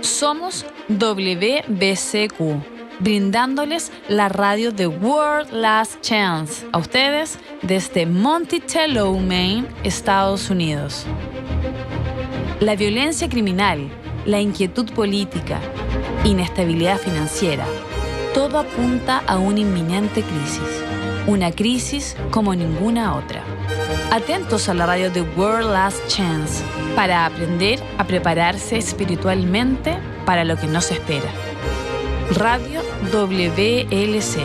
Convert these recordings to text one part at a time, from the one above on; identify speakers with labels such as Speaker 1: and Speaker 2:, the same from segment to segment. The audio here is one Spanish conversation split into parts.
Speaker 1: Somos WBCQ, brindándoles la radio de World Last Chance a ustedes desde Monticello, Maine, Estados Unidos. La violencia criminal, la inquietud política, inestabilidad financiera, todo apunta a una inminente crisis. Una crisis como ninguna otra. Atentos a la radio de World Last Chance para aprender a prepararse espiritualmente para lo que nos espera. Radio WLC,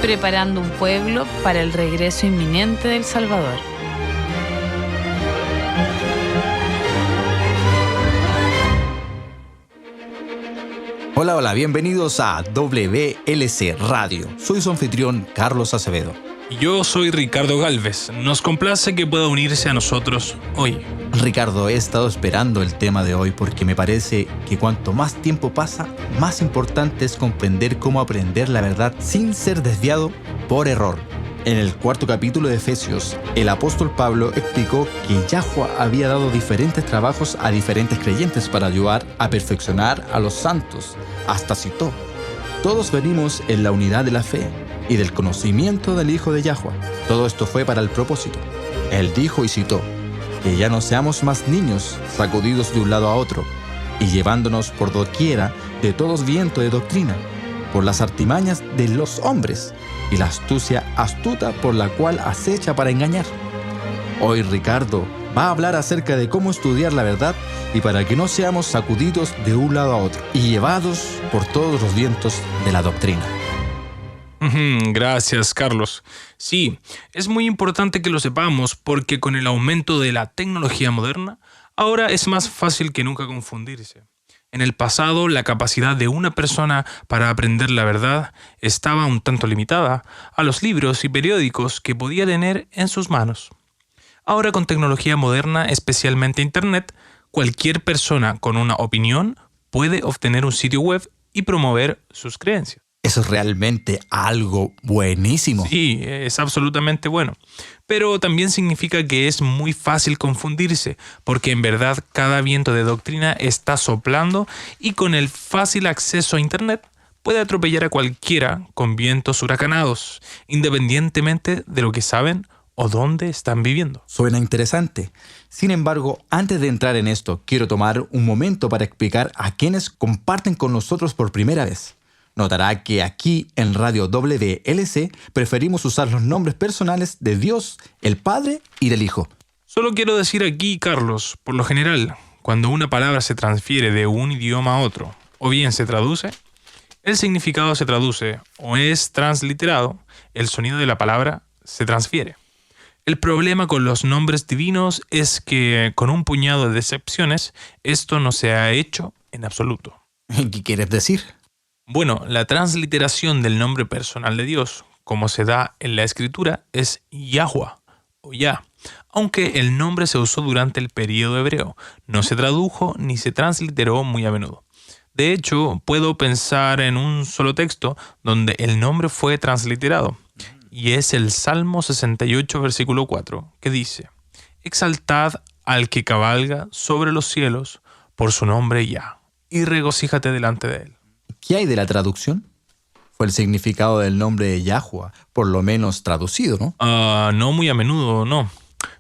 Speaker 1: preparando un pueblo para el regreso inminente del Salvador.
Speaker 2: Hola, bienvenidos a WLC Radio. Soy su anfitrión, Carlos Acevedo.
Speaker 3: Y yo soy Ricardo Galvez. Nos complace que pueda unirse a nosotros hoy.
Speaker 2: Ricardo, he estado esperando el tema de hoy porque me parece que cuanto más tiempo pasa, más importante es comprender cómo aprender la verdad sin ser desviado por error. En el 4º capítulo de Efesios, el apóstol Pablo explicó que Yahweh había dado diferentes trabajos a diferentes creyentes para ayudar a perfeccionar a los santos. Hasta citó: todos venimos en la unidad de la fe y del conocimiento del Hijo de Yahweh. Todo esto fue para el propósito. Él dijo y citó: que ya no seamos más niños sacudidos de un lado a otro y llevándonos por doquiera de todos viento de doctrina, por las artimañas de los hombres y la astucia astuta por la cual acecha para engañar. Hoy Ricardo va a hablar acerca de cómo estudiar la verdad y para que no seamos sacudidos de un lado a otro y llevados por todos los vientos de la doctrina.
Speaker 3: Gracias, Carlos. Sí, es muy importante que lo sepamos porque con el aumento de la tecnología moderna, ahora es más fácil que nunca confundirse. En el pasado, la capacidad de una persona para aprender la verdad estaba un tanto limitada a los libros y periódicos que podía tener en sus manos. Ahora, con tecnología moderna, especialmente Internet, cualquier persona con una opinión puede obtener un sitio web y promover sus creencias.
Speaker 2: Eso es realmente algo buenísimo.
Speaker 3: Sí, es absolutamente bueno. Pero también significa que es muy fácil confundirse, porque en verdad cada viento de doctrina está soplando y con el fácil acceso a Internet puede atropellar a cualquiera con vientos huracanados, independientemente de lo que saben o dónde están viviendo.
Speaker 2: Suena interesante. Sin embargo, antes de entrar en esto, quiero tomar un momento para explicar a quienes comparten con nosotros por primera vez. Notará que aquí en Radio WLC preferimos usar los nombres personales de Dios, el Padre y del Hijo.
Speaker 3: Solo quiero decir aquí, Carlos, por lo general, cuando una palabra se transfiere de un idioma a otro, o bien se traduce, el significado se traduce o es transliterado, el sonido de la palabra se transfiere. El problema con los nombres divinos es que, con un puñado de excepciones, esto no se ha hecho en absoluto.
Speaker 2: ¿Qué quieres decir?
Speaker 3: Bueno, la transliteración del nombre personal de Dios, como se da en la Escritura, es Yahweh o Yah, aunque el nombre se usó durante el período hebreo, no se tradujo ni se transliteró muy a menudo. De hecho, puedo pensar en un solo texto donde el nombre fue transliterado, y es el Salmo 68, versículo 4, que dice: exaltad al que cabalga sobre los cielos por su nombre Yah, y regocíjate delante de él.
Speaker 2: ¿Qué hay de la traducción? Fue el significado del nombre de Yahweh, por lo menos traducido, ¿no?
Speaker 3: No muy a menudo, no.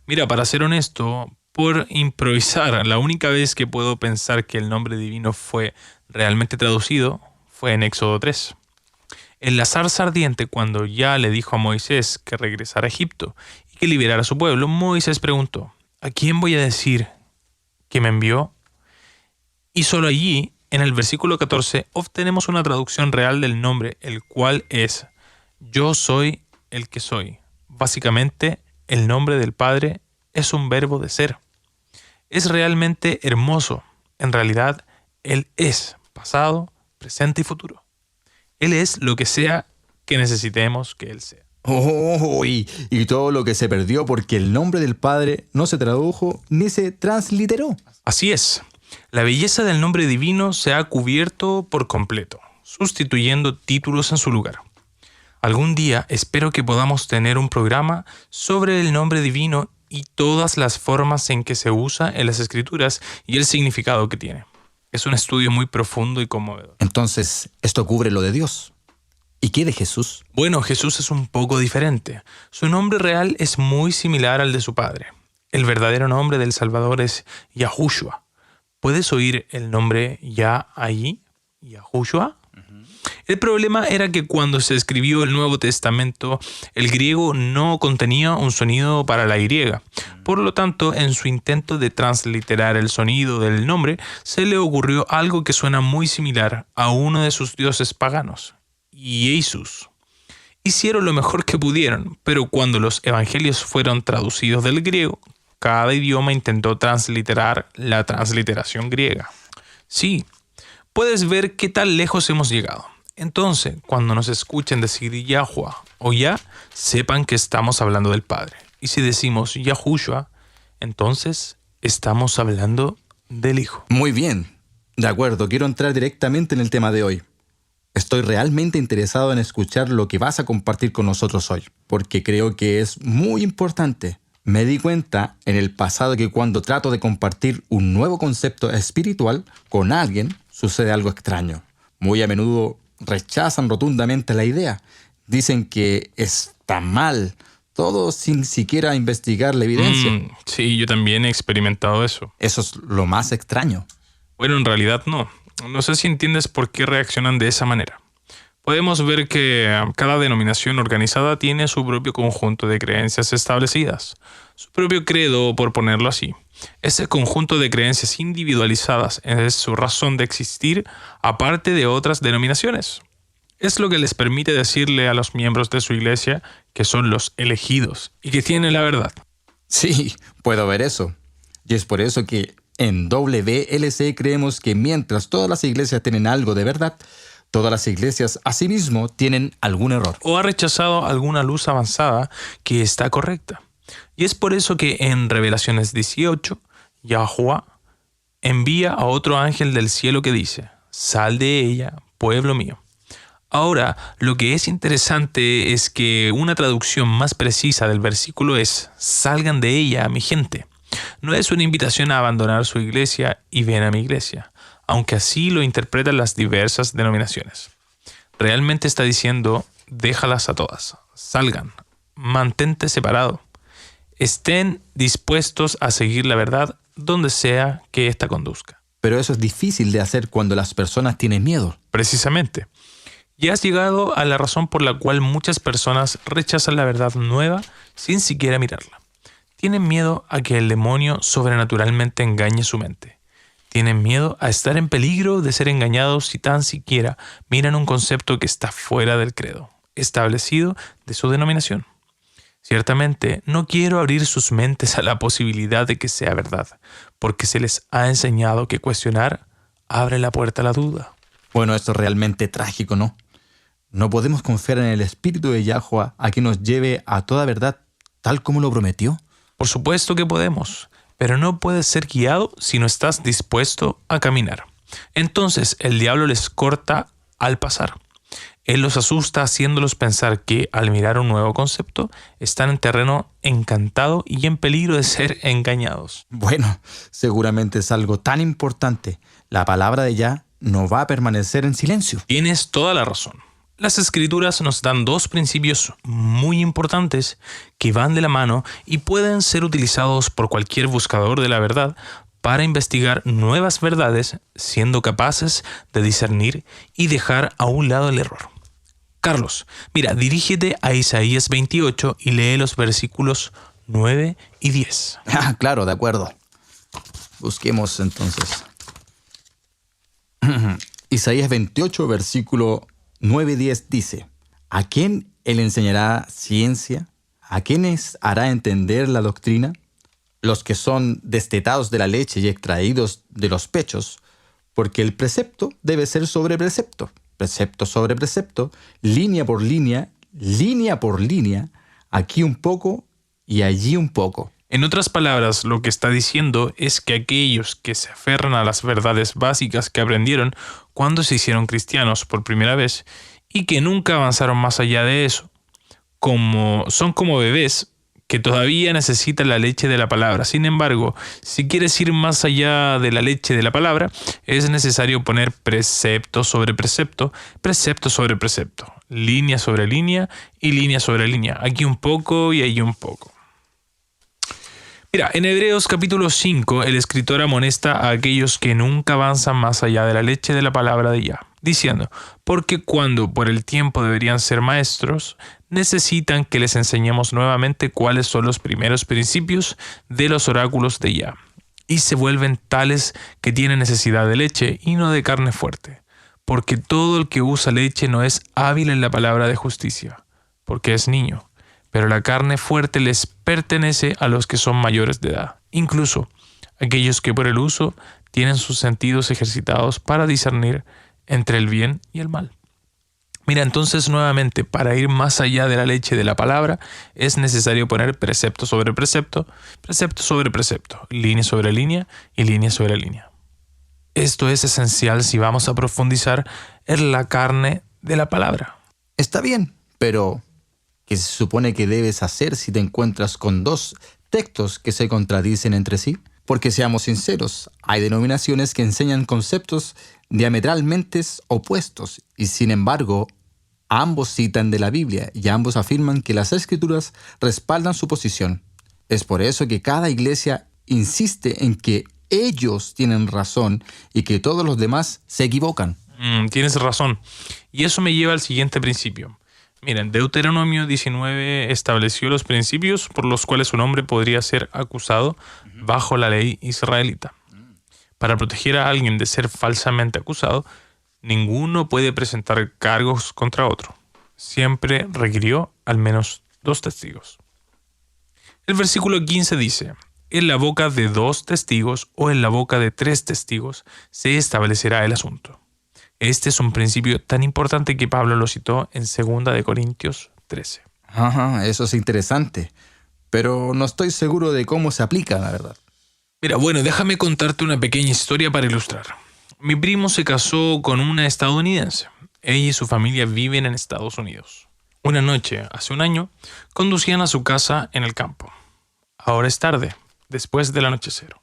Speaker 3: Mira, para ser honesto, por improvisar, la única vez que puedo pensar que el nombre divino fue realmente traducido fue en Éxodo 3. En la zarza ardiente, cuando Yah le dijo a Moisés que regresara a Egipto y que liberara a su pueblo, Moisés preguntó: ¿a quién voy a decir que me envió? Y solo allí, en el versículo 14, obtenemos una traducción real del nombre, el cual es: yo soy el que soy. Básicamente, el nombre del Padre es un verbo de ser. Es realmente hermoso. En realidad, Él es pasado, presente y futuro. Él es lo que sea que necesitemos que Él sea.
Speaker 2: Y todo lo que se perdió porque el nombre del Padre no se tradujo ni se transliteró.
Speaker 3: Así es. La belleza del nombre divino se ha cubierto por completo, sustituyendo títulos en su lugar. Algún día espero que podamos tener un programa sobre el nombre divino y todas las formas en que se usa en las Escrituras y el significado que tiene. Es un estudio muy profundo y conmovedor.
Speaker 2: Entonces, esto cubre lo de Dios. ¿Y qué de Jesús?
Speaker 3: Bueno, Jesús es un poco diferente. Su nombre real es muy similar al de su padre. El verdadero nombre del Salvador es Yahushua. ¿Puedes oír el nombre ya allí? ¿Yahushua? El problema era que cuando se escribió el Nuevo Testamento, el griego no contenía un sonido para la Y. Por lo tanto, en su intento de transliterar el sonido del nombre, se le ocurrió algo que suena muy similar a uno de sus dioses paganos, Jesús. Hicieron lo mejor que pudieron, pero cuando los evangelios fueron traducidos del griego, cada idioma intentó transliterar la transliteración griega. Sí, puedes ver qué tan lejos hemos llegado. Entonces, cuando nos escuchen decir Yahuwah o Yah, sepan que estamos hablando del Padre. Y si decimos Yahushua, entonces estamos hablando del Hijo.
Speaker 2: Muy bien. De acuerdo, quiero entrar directamente en el tema de hoy. Estoy realmente interesado en escuchar lo que vas a compartir con nosotros hoy, porque creo que es muy importante. Me di cuenta en el pasado que cuando trato de compartir un nuevo concepto espiritual con alguien, sucede algo extraño. Muy a menudo rechazan rotundamente la idea. Dicen que está mal, todo sin siquiera investigar la evidencia.
Speaker 3: Sí, yo también he experimentado eso.
Speaker 2: Eso es lo más extraño.
Speaker 3: Bueno, en realidad no. No sé si entiendes por qué reaccionan de esa manera. Podemos ver que cada denominación organizada tiene su propio conjunto de creencias establecidas, su propio credo, por ponerlo así. Ese conjunto de creencias individualizadas es su razón de existir aparte de otras denominaciones. Es lo que les permite decirle a los miembros de su iglesia que son los elegidos y que tienen la verdad.
Speaker 2: Sí, puedo ver eso. Y es por eso que en WLC creemos que mientras todas las iglesias tienen algo de verdad, todas las iglesias asimismo tienen algún error.
Speaker 3: O ha rechazado alguna luz avanzada que está correcta. Y es por eso que en Revelaciones 18, Yahuwah envía a otro ángel del cielo que dice: «Sal de ella, pueblo mío». Ahora, lo que es interesante es que una traducción más precisa del versículo es: «Salgan de ella, mi gente». No es una invitación a abandonar su iglesia y ven a mi iglesia, aunque así lo interpretan las diversas denominaciones. Realmente está diciendo: déjalas a todas, salgan, mantente separado. Estén dispuestos a seguir la verdad donde sea que ésta conduzca.
Speaker 2: Pero eso es difícil de hacer cuando las personas tienen miedo.
Speaker 3: Precisamente. Ya has llegado a la razón por la cual muchas personas rechazan la verdad nueva sin siquiera mirarla. Tienen miedo a que el demonio sobrenaturalmente engañe su mente. Tienen miedo a estar en peligro de ser engañados si tan siquiera miran un concepto que está fuera del credo establecido de su denominación. Ciertamente, no quiero abrir sus mentes a la posibilidad de que sea verdad, porque se les ha enseñado que cuestionar abre la puerta a la duda.
Speaker 2: Bueno, esto es realmente trágico, ¿no? No podemos confiar en el Espíritu de Yahuwah a que nos lleve a toda verdad, tal como lo prometió.
Speaker 3: Por supuesto que podemos, pero no puedes ser guiado si no estás dispuesto a caminar. Entonces el diablo les corta al pasar. Él los asusta haciéndolos pensar que, al mirar un nuevo concepto, están en terreno encantado y en peligro de ser engañados.
Speaker 2: Bueno, seguramente es algo tan importante. La palabra de Yah no va a permanecer en silencio.
Speaker 3: Tienes toda la razón. Las Escrituras nos dan dos principios muy importantes que van de la mano y pueden ser utilizados por cualquier buscador de la verdad para investigar nuevas verdades, siendo capaces de discernir y dejar a un lado el error. Carlos, mira, dirígete a Isaías 28 y lee los versículos 9 y 10.
Speaker 2: Ah, claro, de acuerdo. Busquemos entonces. Isaías 28, versículo 9 y 10 dice: ¿A quién él enseñará ciencia? ¿A quiénes hará entender la doctrina? Los que son destetados de la leche y extraídos de los pechos, porque el precepto debe ser sobre precepto, precepto sobre precepto, línea por línea, aquí un poco y allí un poco.
Speaker 3: En otras palabras, lo que está diciendo es que aquellos que se aferran a las verdades básicas que aprendieron cuando se hicieron cristianos por primera vez y que nunca avanzaron más allá de eso, son como bebés que todavía necesita la leche de la palabra. Sin embargo, si quieres ir más allá de la leche de la palabra, es necesario poner precepto sobre precepto, precepto sobre precepto, línea sobre línea y línea sobre línea. Aquí un poco y allí un poco. Mira, en Hebreos capítulo 5, el escritor amonesta a aquellos que nunca avanzan más allá de la leche de la palabra de Yah, diciendo, porque cuando por el tiempo deberían ser maestros, necesitan que les enseñemos nuevamente cuáles son los primeros principios de los oráculos de Yah, y se vuelven tales que tienen necesidad de leche y no de carne fuerte, porque todo el que usa leche no es hábil en la palabra de justicia, porque es niño. Pero la carne fuerte les pertenece a los que son mayores de edad, incluso aquellos que por el uso tienen sus sentidos ejercitados para discernir entre el bien y el mal. Mira, entonces nuevamente, para ir más allá de la leche de la palabra, es necesario poner precepto sobre precepto, precepto sobre precepto, línea sobre línea y línea sobre línea. Esto es esencial si vamos a profundizar en la carne de la palabra.
Speaker 2: Está bien, pero ¿qué se supone que debes hacer si te encuentras con dos textos que se contradicen entre sí? Porque seamos sinceros, hay denominaciones que enseñan conceptos diametralmente opuestos y sin embargo ambos citan de la Biblia y ambos afirman que las Escrituras respaldan su posición. Es por eso que cada iglesia insiste en que ellos tienen razón y que todos los demás se equivocan.
Speaker 3: Tienes razón. Y eso me lleva al siguiente principio. Miren, Deuteronomio 19 estableció los principios por los cuales un hombre podría ser acusado bajo la ley israelita. Para proteger a alguien de ser falsamente acusado, ninguno puede presentar cargos contra otro. Siempre requirió al menos 2 testigos. El versículo 15 dice, en la boca de 2 testigos o en la boca de 3 testigos se establecerá el asunto. Este es un principio tan importante que Pablo lo citó en 2 Corintios 13.
Speaker 2: Ajá, eso es interesante, pero no estoy seguro de cómo se aplica, la verdad.
Speaker 3: Mira, bueno, déjame contarte una pequeña historia para ilustrar. Mi primo se casó con una estadounidense. Ella y su familia viven en Estados Unidos. Una noche, hace un año, conducían a su casa en el campo. Ahora es tarde, después del anochecer.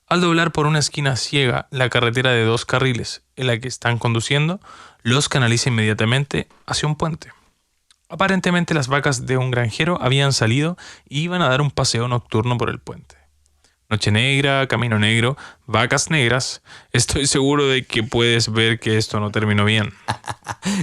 Speaker 3: Al doblar por una esquina ciega la carretera de 2 carriles en la que están conduciendo, los canaliza inmediatamente hacia un puente. Aparentemente las vacas de un granjero habían salido y iban a dar un paseo nocturno por el puente. Noche negra, camino negro, vacas negras. Estoy seguro de que puedes ver que esto no terminó bien.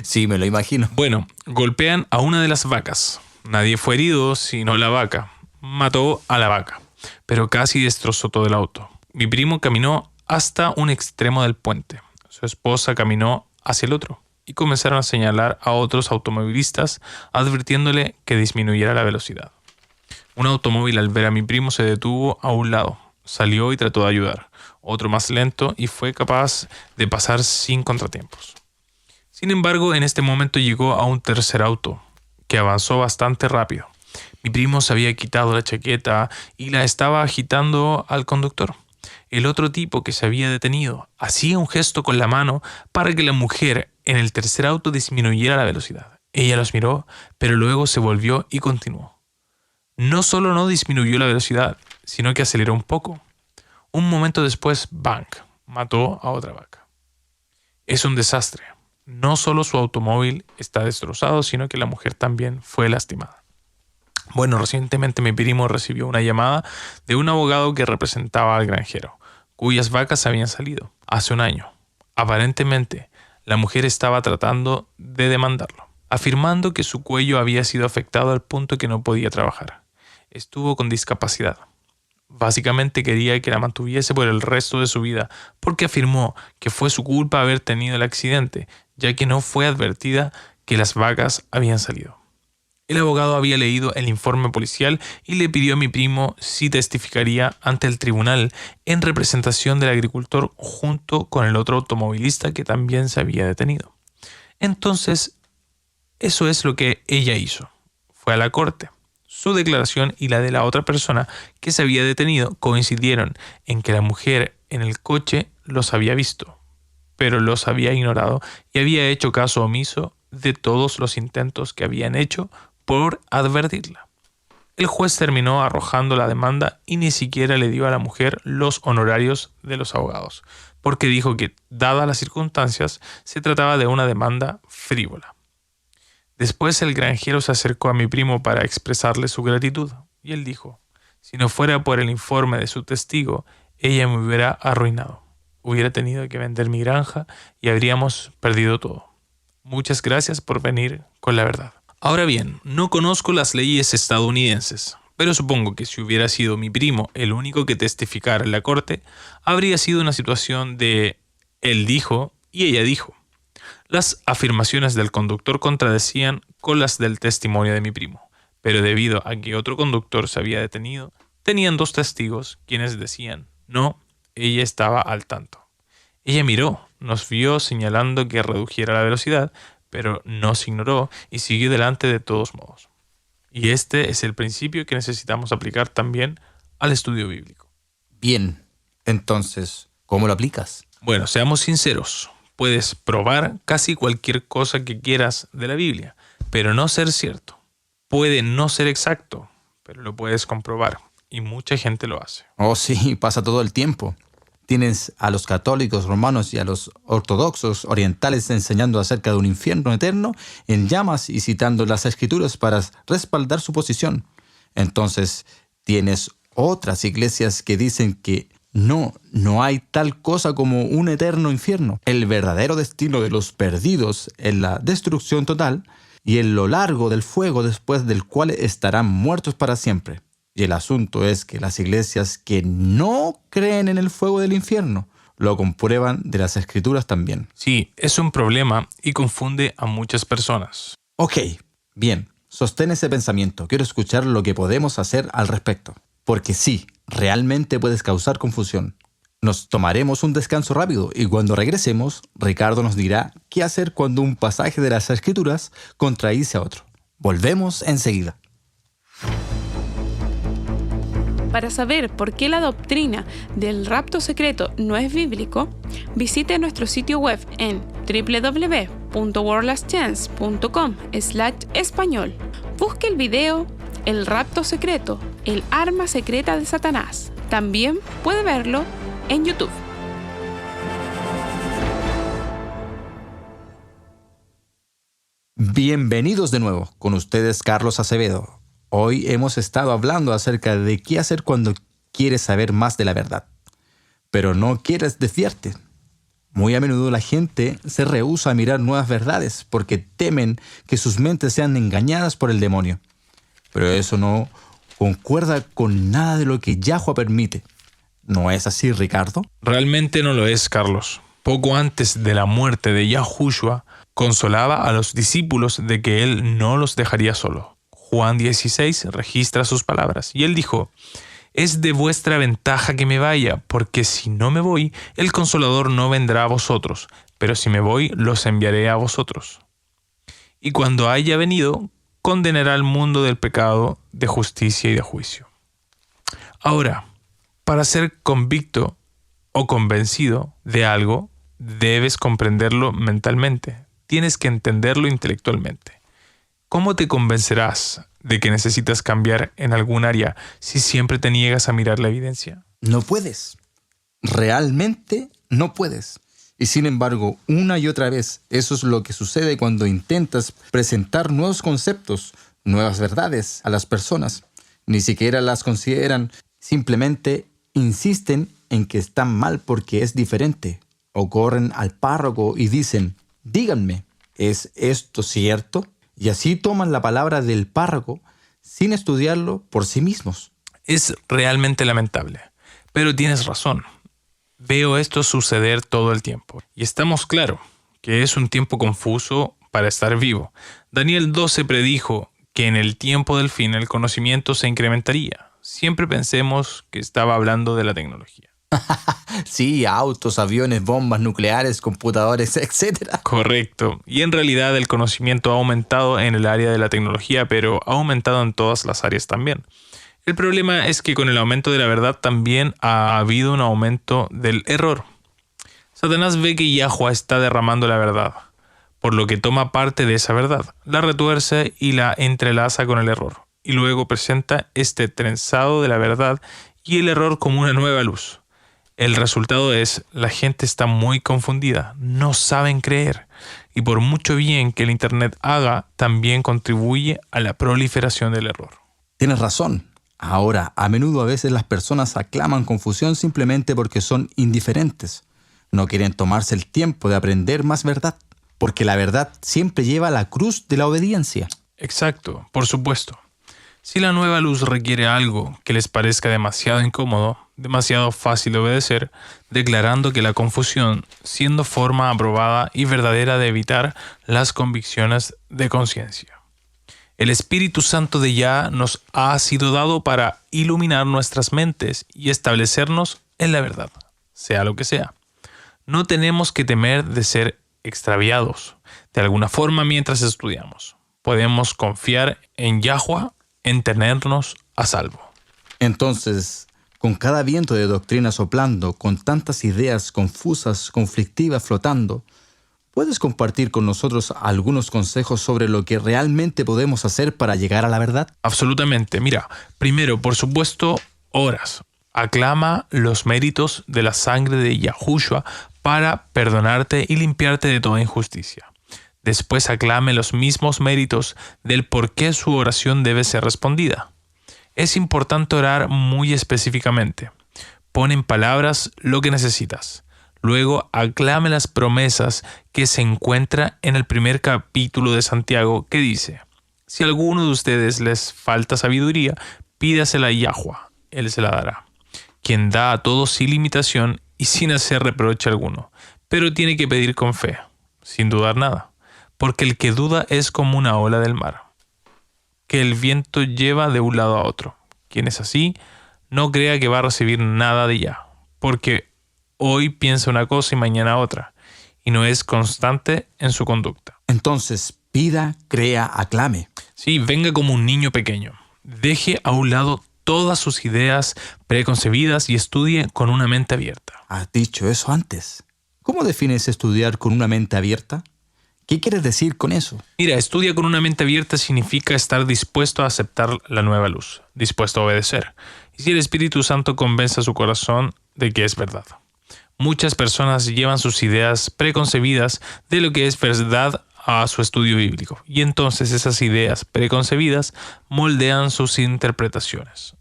Speaker 2: Sí, me lo imagino.
Speaker 3: Bueno, golpean a una de las vacas. Nadie fue herido, sino la vaca. Mató a la vaca, pero casi destrozó todo el auto. Mi primo caminó hasta un extremo del puente. Su esposa caminó hacia el otro y comenzaron a señalar a otros automovilistas advirtiéndole que disminuyera la velocidad. Un automóvil al ver a mi primo se detuvo a un lado, salió y trató de ayudar. Otro más lento y fue capaz de pasar sin contratiempos. Sin embargo, en este momento llegó a un tercer auto que avanzó bastante rápido. Mi primo se había quitado la chaqueta y la estaba agitando al conductor. El otro tipo que se había detenido hacía un gesto con la mano para que la mujer en el tercer auto disminuyera la velocidad. Ella los miró, pero luego se volvió y continuó. No solo no disminuyó la velocidad, sino que aceleró un poco. Un momento después, ¡bang!, mató a otra vaca. Es un desastre. No solo su automóvil está destrozado, sino que la mujer también fue lastimada. Bueno, recientemente mi primo recibió una llamada de un abogado que representaba al granjero, cuyas vacas habían salido hace un año. Aparentemente, la mujer estaba tratando de demandarlo, afirmando que su cuello había sido afectado al punto que no podía trabajar. Estuvo con discapacidad. Básicamente quería que la mantuviese por el resto de su vida, porque afirmó que fue su culpa haber tenido el accidente, ya que no fue advertida que las vacas habían salido. El abogado había leído el informe policial y le pidió a mi primo si testificaría ante el tribunal en representación del agricultor junto con el otro automovilista que también se había detenido. Entonces, eso es lo que ella hizo. Fue a la corte. Su declaración y la de la otra persona que se había detenido coincidieron en que la mujer en el coche los había visto, pero los había ignorado y había hecho caso omiso de todos los intentos que habían hecho por advertirla. El juez terminó arrojando la demanda y ni siquiera le dio a la mujer los honorarios de los abogados, porque dijo que, dadas las circunstancias, se trataba de una demanda frívola. Después el granjero se acercó a mi primo para expresarle su gratitud, y él dijo: si no fuera por el informe de su testigo, ella me hubiera arruinado. Hubiera tenido que vender mi granja y habríamos perdido todo. Muchas gracias por venir con la verdad. Ahora bien, no conozco las leyes estadounidenses, pero supongo que si hubiera sido mi primo el único que testificara en la corte, habría sido una situación de él dijo y ella dijo. Las afirmaciones del conductor contradecían con las del testimonio de mi primo, pero debido a que otro conductor se había detenido, tenían dos testigos quienes decían: no, ella estaba al tanto. Ella miró, nos vio señalando que redujera la velocidad, pero nos ignoró y siguió delante de todos modos. Y este es el principio que necesitamos aplicar también al estudio bíblico.
Speaker 2: Bien, entonces, ¿cómo lo aplicas?
Speaker 3: Bueno, seamos sinceros. Puedes probar casi cualquier cosa que quieras de la Biblia, pero no ser cierto. Puede no ser exacto, pero lo puedes comprobar. Y mucha gente lo hace.
Speaker 2: Oh, sí, pasa todo el tiempo. Tienes a los católicos romanos y a los ortodoxos orientales enseñando acerca de un infierno eterno en llamas y citando las escrituras para respaldar su posición. Entonces, tienes otras iglesias que dicen que no hay tal cosa como un eterno infierno. El verdadero destino de los perdidos es la destrucción total y en lo largo del fuego después del cual estarán muertos para siempre. Y el asunto es que las iglesias que no creen en el fuego del infierno lo comprueban de las escrituras también.
Speaker 3: Sí, es un problema y confunde a muchas personas.
Speaker 2: Ok, bien, sostén ese pensamiento. Quiero escuchar lo que podemos hacer al respecto. Porque sí, realmente puedes causar confusión. Nos tomaremos un descanso rápido y cuando regresemos, Ricardo nos dirá qué hacer cuando un pasaje de las escrituras contradice a otro. Volvemos enseguida.
Speaker 4: Para saber por qué la doctrina del rapto secreto no es bíblico, visite nuestro sitio web en www.worldlastchance.com/español. Busque el video El rapto secreto, el arma secreta de Satanás. También puede verlo en YouTube.
Speaker 2: Bienvenidos de nuevo, con ustedes Carlos Acevedo. Hoy hemos estado hablando acerca de qué hacer cuando quieres saber más de la verdad, pero no quieres desviarte. Muy a menudo la gente se rehúsa a mirar nuevas verdades porque temen que sus mentes sean engañadas por el demonio. Pero eso no concuerda con nada de lo que Yahweh permite. ¿No es así, Ricardo?
Speaker 3: Realmente no lo es, Carlos. Poco antes de la muerte de Yahushua, consolaba a los discípulos de que él no los dejaría solos. Juan 16 registra sus palabras y él dijo: es de vuestra ventaja que me vaya, porque si no me voy, el Consolador no vendrá a vosotros, pero si me voy, los enviaré a vosotros. Y cuando haya venido, condenará al mundo del pecado, de justicia y de juicio. Ahora, para ser convicto o convencido de algo, debes comprenderlo mentalmente. Tienes que entenderlo intelectualmente. ¿Cómo te convencerás de que necesitas cambiar en algún área si siempre te niegas a mirar la evidencia?
Speaker 2: No puedes. Realmente no puedes. Y sin embargo, una y otra vez, eso es lo que sucede cuando intentas presentar nuevos conceptos, nuevas verdades a las personas. Ni siquiera las consideran, simplemente insisten en que están mal porque es diferente. O corren al párroco y dicen: díganme, ¿es esto cierto? Y así toman la palabra del párroco sin estudiarlo por sí mismos.
Speaker 3: Es realmente lamentable, pero tienes razón. Veo esto suceder todo el tiempo. Y estamos claros que es un tiempo confuso para estar vivo. Daniel 12 predijo que en el tiempo del fin el conocimiento se incrementaría. Siempre pensemos que estaba hablando de la tecnología.
Speaker 2: Sí, autos, aviones, bombas nucleares, computadores, etc.
Speaker 3: Correcto. Y en realidad el conocimiento ha aumentado en el área de la tecnología, pero ha aumentado en todas las áreas también. El problema es que con el aumento de la verdad también ha habido un aumento del error. Satanás ve que Yahweh está derramando la verdad, por lo que toma parte de esa verdad, la retuerce y la entrelaza con el error. y luego presenta este trenzado de la verdad y el error como una nueva luz. El resultado es, la gente está muy confundida, no saben creer, y por mucho bien que el Internet haga, también contribuye a la proliferación del error.
Speaker 2: Tienes razón. Ahora, a menudo a veces las personas aclaman confusión simplemente porque son indiferentes. No quieren tomarse el tiempo de aprender más verdad, porque la verdad siempre lleva la cruz de la obediencia.
Speaker 3: Exacto, por supuesto. Si la nueva luz requiere algo que les parezca demasiado incómodo, demasiado fácil de obedecer, declarando que la confusión, siendo forma aprobada y verdadera de evitar las convicciones de conciencia. El Espíritu Santo de Yah nos ha sido dado para iluminar nuestras mentes y establecernos en la verdad, sea lo que sea. No tenemos que temer de ser extraviados de alguna forma mientras estudiamos. Podemos confiar en Yahweh en tenernos a salvo.
Speaker 2: Entonces, con cada viento de doctrina soplando, con tantas ideas confusas, conflictivas flotando, ¿puedes compartir con nosotros algunos consejos sobre lo que realmente podemos hacer para llegar a la verdad?
Speaker 3: Absolutamente. Mira, primero, por supuesto, oras. Aclama los méritos de la sangre de Yahushua para perdonarte y limpiarte de toda injusticia. Después aclame los mismos méritos del por qué su oración debe ser respondida. Es importante orar muy específicamente. Pon en palabras lo que necesitas. Luego aclame las promesas que se encuentra en el primer capítulo de Santiago que dice: si a alguno de ustedes les falta sabiduría, pídasela a Yahweh, Él se la dará, quien da a todos sin limitación y sin hacer reproche alguno, pero tiene que pedir con fe, sin dudar nada. Porque el que duda es como una ola del mar, que el viento lleva de un lado a otro. Quien es así, no crea que va a recibir nada de Yah, porque hoy piensa una cosa y mañana otra, y no es constante en su conducta.
Speaker 2: Entonces, pida, crea, aclame.
Speaker 3: Sí, venga como un niño pequeño. Deje a un lado todas sus ideas preconcebidas y estudie con una mente abierta.
Speaker 2: Has dicho eso antes. ¿Cómo defines estudiar con una mente abierta? ¿Qué quieres decir con eso?
Speaker 3: Mira, estudia con una mente abierta significa estar dispuesto a aceptar la nueva luz, dispuesto a obedecer. Y si el Espíritu Santo convence a su corazón de que es verdad. Muchas personas llevan sus ideas preconcebidas de lo que es verdad a su estudio bíblico, y entonces esas ideas preconcebidas moldean sus interpretaciones.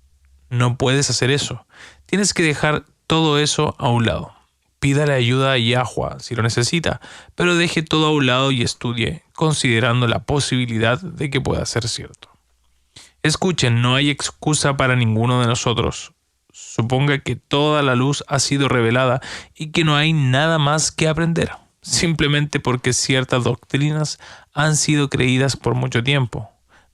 Speaker 3: No puedes hacer eso. Tienes que dejar todo eso a un lado. Pídale ayuda a Yahweh si lo necesita, pero deje todo a un lado y estudie, considerando la posibilidad de que pueda ser cierto. Escuchen, no hay excusa para ninguno de nosotros. Suponga que toda la luz ha sido revelada y que no hay nada más que aprender, simplemente porque ciertas doctrinas han sido creídas por mucho tiempo.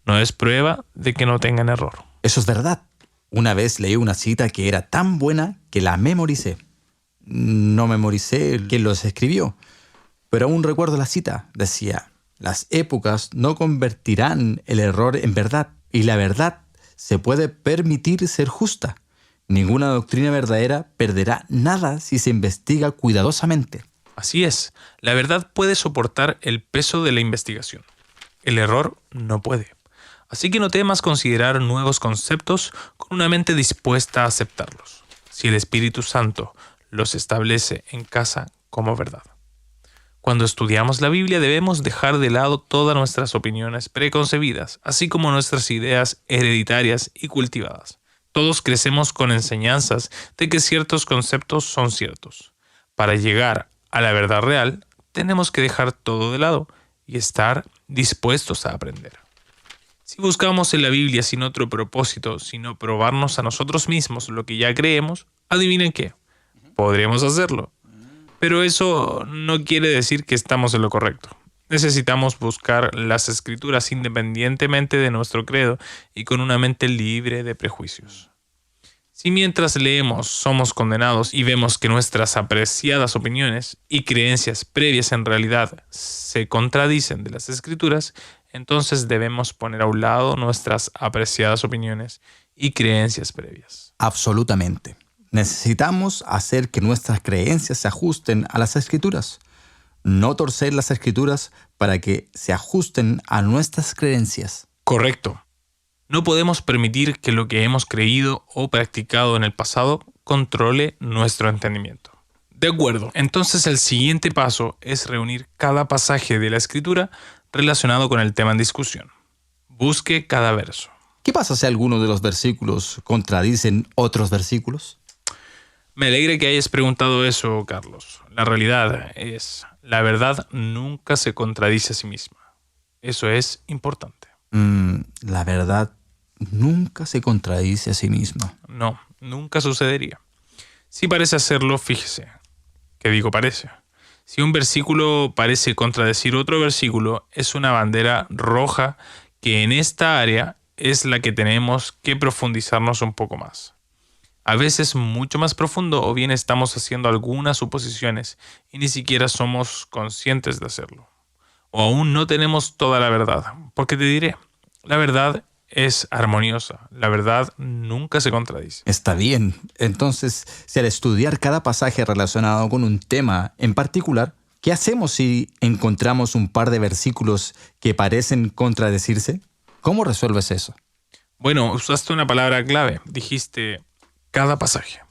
Speaker 3: No es prueba de que no tengan error.
Speaker 2: Eso es verdad. Una vez leí una cita que era tan buena que la memoricé. No memoricé quién los escribió, pero aún recuerdo la cita. Decía: las épocas no convertirán el error en verdad, y la verdad se puede permitir ser justa. Ninguna doctrina verdadera perderá nada si se investiga cuidadosamente.
Speaker 3: Así es, la verdad puede soportar el peso de la investigación. El error no puede. Así que no temas considerar nuevos conceptos con una mente dispuesta a aceptarlos, si el Espíritu Santo los establece en casa como verdad. Cuando estudiamos la Biblia debemos dejar de lado todas nuestras opiniones preconcebidas, así como nuestras ideas hereditarias y cultivadas. Todos crecemos con enseñanzas de que ciertos conceptos son ciertos. Para llegar a la verdad real, tenemos que dejar todo de lado y estar dispuestos a aprender. Si buscamos en la Biblia sin otro propósito, sino probarnos a nosotros mismos lo que ya creemos, adivinen qué. Podríamos hacerlo. Pero eso no quiere decir que estamos en lo correcto. Necesitamos buscar las Escrituras independientemente de nuestro credo y con una mente libre de prejuicios. Si mientras leemos somos condenados y vemos que nuestras apreciadas opiniones y creencias previas en realidad se contradicen de las Escrituras, entonces debemos poner a un lado nuestras apreciadas opiniones y creencias previas.
Speaker 2: Absolutamente. Necesitamos hacer que nuestras creencias se ajusten a las Escrituras, no torcer las Escrituras para que se ajusten a nuestras creencias.
Speaker 3: Correcto. No podemos permitir que lo que hemos creído o practicado en el pasado controle nuestro entendimiento. De acuerdo, entonces el siguiente paso es reunir cada pasaje de la Escritura relacionado con el tema en discusión. Busque cada verso.
Speaker 2: ¿Qué pasa si alguno de los versículos contradicen otros versículos?
Speaker 3: Me alegra que hayas preguntado eso, Carlos. La realidad es, la verdad nunca se contradice a sí misma. Eso es importante.
Speaker 2: La verdad nunca se contradice a sí misma.
Speaker 3: No, nunca sucedería. Si parece hacerlo, fíjese. ¿Qué digo parece? Si un versículo parece contradecir otro versículo, es una bandera roja que en esta área es la que tenemos que profundizarnos un poco más. A veces mucho más profundo, o bien estamos haciendo algunas suposiciones y ni siquiera somos conscientes de hacerlo. O aún no tenemos toda la verdad, porque te diré, la verdad es armoniosa, la verdad nunca se contradice.
Speaker 2: Está bien. Entonces, si al estudiar cada pasaje relacionado con un tema en particular, ¿qué hacemos si encontramos un par de versículos que parecen contradecirse? ¿Cómo resuelves eso?
Speaker 3: Bueno, usaste una palabra clave, dijiste cada pasaje.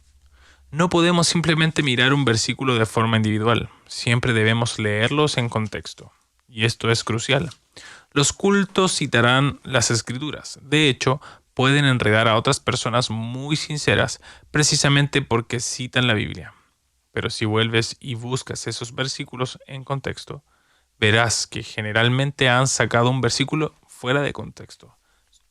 Speaker 3: No podemos simplemente mirar un versículo de forma individual, siempre debemos leerlos en contexto. Y esto es crucial. Los cultos citarán las Escrituras. De hecho, pueden enredar a otras personas muy sinceras precisamente porque citan la Biblia. Pero si vuelves y buscas esos versículos en contexto, verás que generalmente han sacado un versículo fuera de contexto,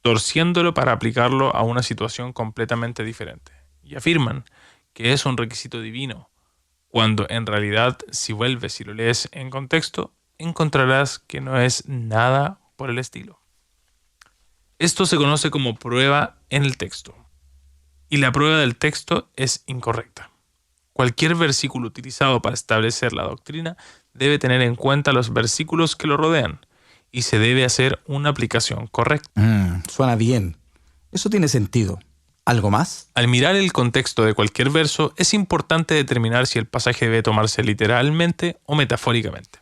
Speaker 3: torciéndolo para aplicarlo a una situación completamente diferente. Y afirman que es un requisito divino, cuando en realidad si vuelves y lo lees en contexto, encontrarás que no es nada por el estilo. Esto se conoce como prueba en el texto, y la prueba del texto es incorrecta. Cualquier versículo utilizado para establecer la doctrina debe tener en cuenta los versículos que lo rodean, y se debe hacer una aplicación correcta.
Speaker 2: Suena bien. Eso tiene sentido. ¿Algo más?
Speaker 3: Al mirar el contexto de cualquier verso, es importante determinar si el pasaje debe tomarse literalmente o metafóricamente.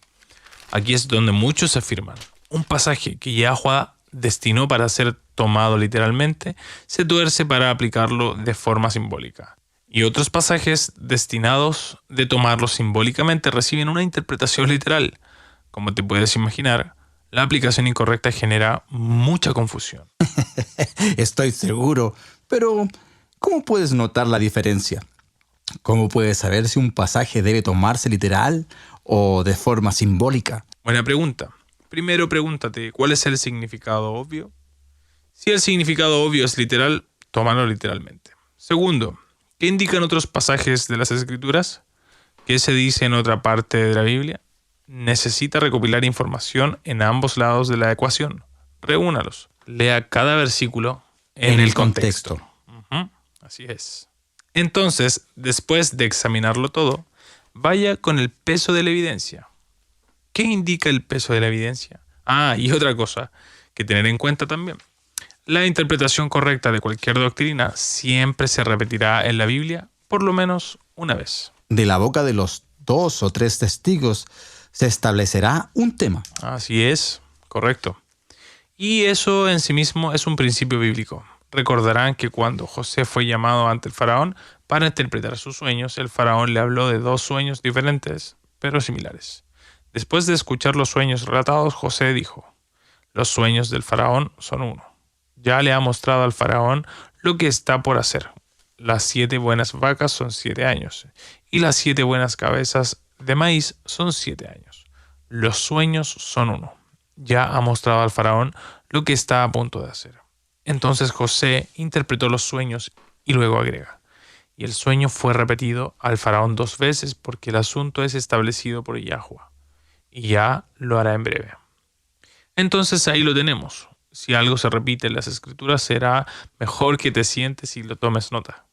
Speaker 3: Aquí es donde muchos afirman, un pasaje que Yahweh destinó para ser tomado literalmente, se tuerce para aplicarlo de forma simbólica. Y otros pasajes destinados de tomarlo simbólicamente reciben una interpretación literal. Como te puedes imaginar, la aplicación incorrecta genera mucha confusión.
Speaker 2: Estoy seguro, pero ¿cómo puedes notar la diferencia? ¿Cómo puedes saber si un pasaje debe tomarse literal o de forma simbólica?
Speaker 3: Buena pregunta. Primero pregúntate, ¿cuál es el significado obvio? Si el significado obvio es literal, tómalo literalmente. Segundo, ¿qué indican otros pasajes de las Escrituras? ¿Qué se dice en otra parte de la Biblia? Necesita recopilar información en ambos lados de la ecuación. Reúnalos. Lea cada versículo en el contexto. Así es. Entonces, después de examinarlo todo, vaya con el peso de la evidencia. ¿Qué indica el peso de la evidencia? Y otra cosa que tener en cuenta también. La interpretación correcta de cualquier doctrina siempre se repetirá en la Biblia por lo menos una vez.
Speaker 2: De la boca de los 2 o 3 testigos se establecerá un tema.
Speaker 3: Así es, correcto. Y eso en sí mismo es un principio bíblico. Recordarán que cuando José fue llamado ante el faraón para interpretar sus sueños, el faraón le habló de 2 sueños diferentes, pero similares. Después de escuchar los sueños relatados, José dijo, los sueños del faraón son uno. Ya le ha mostrado al faraón lo que está por hacer. Las 7 buenas vacas son 7 años, y las 7 buenas cabezas de maíz son 7 años. Los sueños son uno. Ya ha mostrado al faraón lo que está a punto de hacer. Entonces José interpretó los sueños y luego agrega, y el sueño fue repetido al faraón 2 veces porque el asunto es establecido por Yahweh, y ya lo hará en breve. Entonces ahí lo tenemos. Si algo se repite en las Escrituras, será mejor que te sientes y lo tomes nota.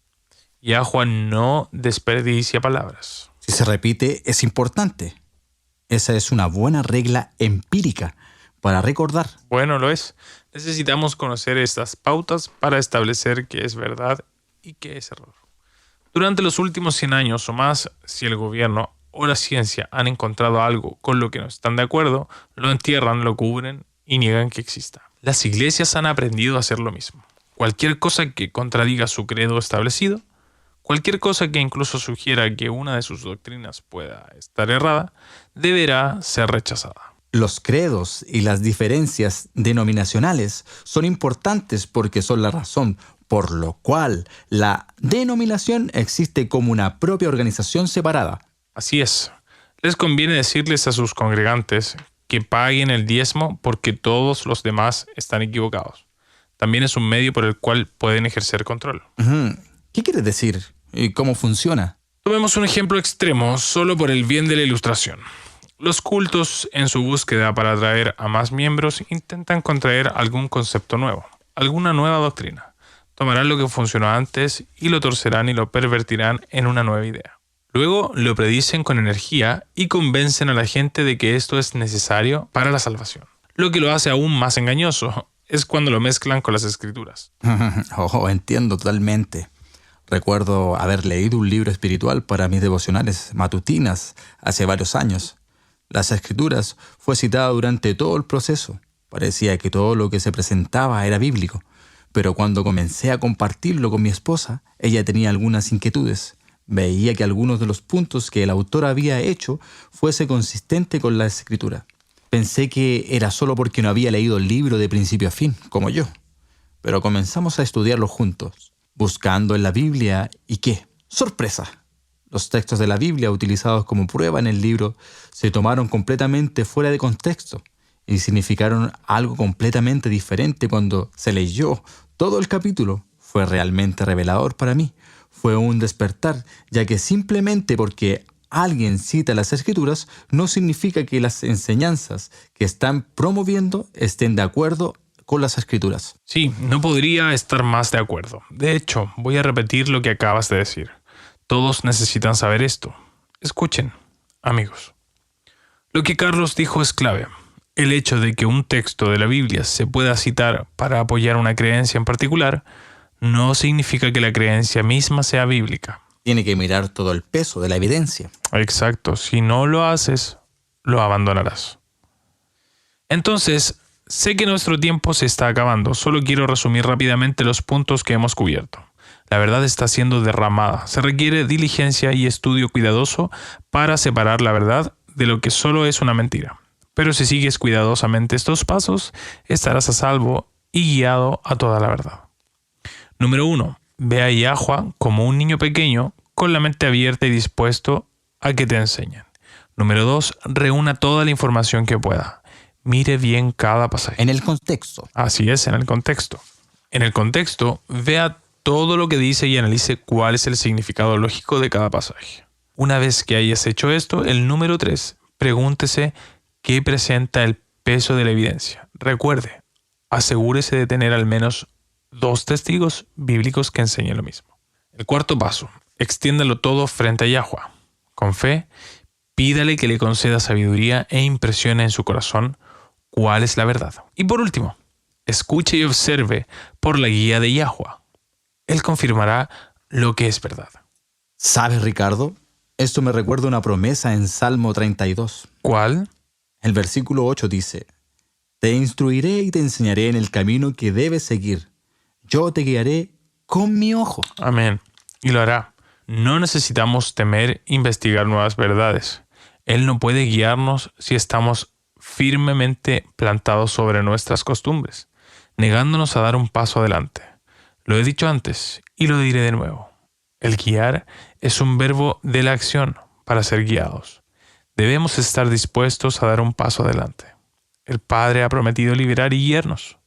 Speaker 3: Yahweh no desperdicia palabras.
Speaker 2: Si se repite, es importante. Esa es una buena regla empírica para recordar.
Speaker 3: Bueno, lo es. Necesitamos conocer estas pautas para establecer qué es verdad y qué es error. Durante los últimos 100 años o más, si el gobierno o la ciencia han encontrado algo con lo que no están de acuerdo, lo entierran, lo cubren y niegan que exista. Las iglesias han aprendido a hacer lo mismo. Cualquier cosa que contradiga su credo establecido, cualquier cosa que incluso sugiera que una de sus doctrinas pueda estar errada, deberá ser rechazada.
Speaker 2: Los credos y las diferencias denominacionales son importantes porque son la razón por lo cual la denominación existe como una propia organización separada.
Speaker 3: Así es. Les conviene decirles a sus congregantes que paguen el diezmo porque todos los demás están equivocados. También es un medio por el cual pueden ejercer control.
Speaker 2: ¿Qué quiere decir? ¿Y cómo funciona?
Speaker 3: Tomemos un ejemplo extremo solo por el bien de la ilustración. Los cultos, en su búsqueda para atraer a más miembros, intentan contraer algún concepto nuevo, alguna nueva doctrina. Tomarán lo que funcionó antes y lo torcerán y lo pervertirán en una nueva idea. Luego lo predicen con energía y convencen a la gente de que esto es necesario para la salvación. Lo que lo hace aún más engañoso es cuando lo mezclan con las escrituras.
Speaker 2: Entiendo totalmente. Recuerdo haber leído un libro espiritual para mis devocionales matutinas hace varios años. Las escrituras fue citada durante todo el proceso. Parecía que todo lo que se presentaba era bíblico. Pero cuando comencé a compartirlo con mi esposa, ella tenía algunas inquietudes. Veía que algunos de los puntos que el autor había hecho fuese consistente con la escritura. Pensé que era solo porque no había leído el libro de principio a fin, como yo. Pero comenzamos a estudiarlo juntos, buscando en la Biblia y ¿qué? ¡Sorpresa! Los textos de la Biblia utilizados como prueba en el libro se tomaron completamente fuera de contexto y significaron algo completamente diferente cuando se leyó todo el capítulo. Fue realmente revelador para mí. Fue un despertar, ya que simplemente porque alguien cita las escrituras no significa que las enseñanzas que están promoviendo estén de acuerdo con las escrituras.
Speaker 3: Sí, no podría estar más de acuerdo. De hecho, voy a repetir lo que acabas de decir. Todos necesitan saber esto. Escuchen, amigos. Lo que Carlos dijo es clave. El hecho de que un texto de la Biblia se pueda citar para apoyar una creencia en particular no significa que la creencia misma sea bíblica.
Speaker 2: Tiene que mirar todo el peso de la evidencia.
Speaker 3: Exacto. Si no lo haces, lo abandonarás. Entonces, sé que nuestro tiempo se está acabando. Solo quiero resumir rápidamente los puntos que hemos cubierto. La verdad está siendo derramada. Se requiere diligencia y estudio cuidadoso para separar la verdad de lo que solo es una mentira. Pero si sigues cuidadosamente estos pasos, estarás a salvo y guiado a toda la verdad. Número 1. Ve a Yahweh como un niño pequeño con la mente abierta y dispuesto a que te enseñen. Número 2. Reúna toda la información que pueda. Mire bien cada pasaje.
Speaker 2: En el contexto.
Speaker 3: Así es, en el contexto. En el contexto, vea todo lo que dice y analice cuál es el significado lógico de cada pasaje. Una vez que hayas hecho esto, el número 3, pregúntese qué presenta el peso de la evidencia. Recuerde, asegúrese de tener al menos 2 testigos bíblicos que enseñen lo mismo. El cuarto paso, extiéndalo todo frente a Yahweh. Con fe, pídale que le conceda sabiduría e impresione en su corazón cuál es la verdad. Y por último, escuche y observe por la guía de Yahweh. Él confirmará lo que es verdad.
Speaker 2: ¿Sabes, Ricardo? Esto me recuerda una promesa en Salmo 32.
Speaker 3: ¿Cuál?
Speaker 2: El versículo 8 dice: Te instruiré y te enseñaré en el camino que debes seguir. Yo te guiaré con mi ojo.
Speaker 3: Amén. Y lo hará. No necesitamos temer investigar nuevas verdades. Él no puede guiarnos si estamos firmemente plantados sobre nuestras costumbres, negándonos a dar un paso adelante. Lo he dicho antes y lo diré de nuevo. El guiar es un verbo de la acción para ser guiados. Debemos estar dispuestos a dar un paso adelante. El Padre ha prometido liberar y guiarnos.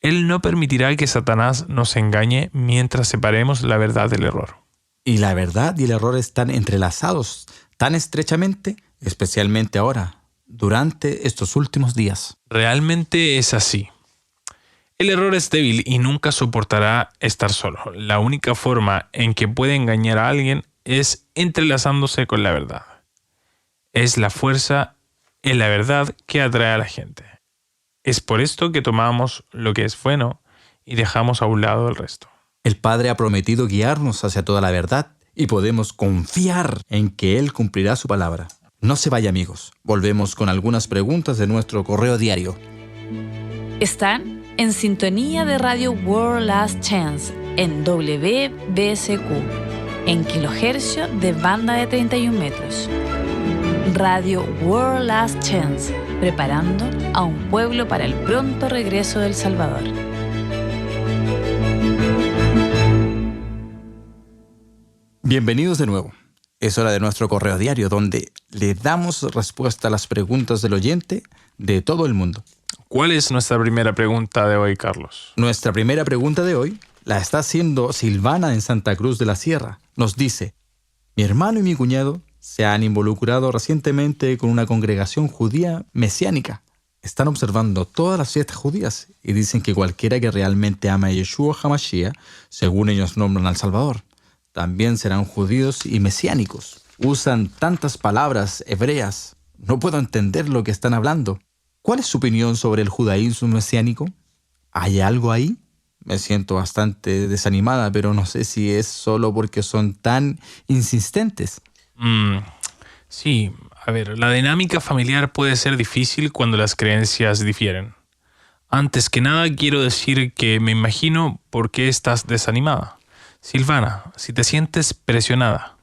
Speaker 3: Él no permitirá que Satanás nos engañe mientras separemos la verdad del error.
Speaker 2: Y la verdad y el error están entrelazados tan estrechamente, especialmente ahora, durante estos últimos días.
Speaker 3: Realmente es así. El error es débil y nunca soportará estar solo. La única forma en que puede engañar a alguien es entrelazándose con la verdad. Es la fuerza en la verdad que atrae a la gente. Es por esto que tomamos lo que es bueno y dejamos a un lado el resto.
Speaker 2: El Padre ha prometido guiarnos hacia toda la verdad y podemos confiar en que Él cumplirá su palabra. No se vaya, amigos. Volvemos con algunas preguntas de nuestro correo diario.
Speaker 1: Están en sintonía de Radio World Last Chance en WBSQ, en kilohercio de banda de 31 metros. Radio World Last Chance, preparando a un pueblo para el pronto regreso del Salvador.
Speaker 2: Bienvenidos de nuevo. Es hora de nuestro correo diario, donde le damos respuesta a las preguntas del oyente de todo el mundo.
Speaker 3: ¿Cuál es nuestra primera pregunta de hoy, Carlos?
Speaker 2: Nuestra primera pregunta de hoy la está haciendo Silvana en Santa Cruz de la Sierra. Nos dice: mi hermano y mi cuñado se han involucrado recientemente con una congregación judía mesiánica. Están observando todas las fiestas judías y dicen que cualquiera que realmente ama a Yeshua HaMashiach, según ellos nombran al Salvador, también serán judíos y mesiánicos. Usan tantas palabras hebreas. No puedo entender lo que están hablando. ¿Cuál es su opinión sobre el judaísmo mesiánico? ¿Hay algo ahí? Me siento bastante desanimada, pero no sé si es solo porque son tan insistentes.
Speaker 3: Sí, a ver, la dinámica familiar puede ser difícil cuando las creencias difieren. Antes que nada, quiero decir que me imagino por qué estás desanimada. Silvana, si te sientes presionada,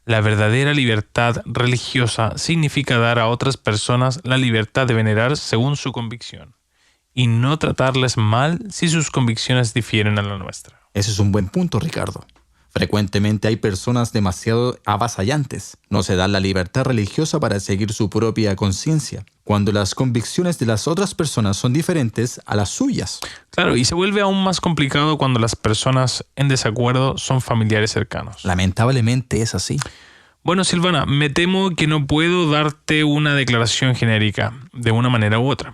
Speaker 3: la verdadera libertad religiosa significa dar a otras personas la libertad de venerar según su convicción y no tratarles mal si sus convicciones difieren a la nuestra.
Speaker 2: Ese es un buen punto, Ricardo. Frecuentemente hay personas demasiado avasallantes. No se dan la libertad religiosa para seguir su propia conciencia, cuando las convicciones de las otras personas son diferentes a las suyas.
Speaker 3: Claro, y se vuelve aún más complicado cuando las personas en desacuerdo son familiares cercanos.
Speaker 2: Lamentablemente es así.
Speaker 3: Bueno, Silvana, me temo que no puedo darte una declaración genérica, de una manera u otra.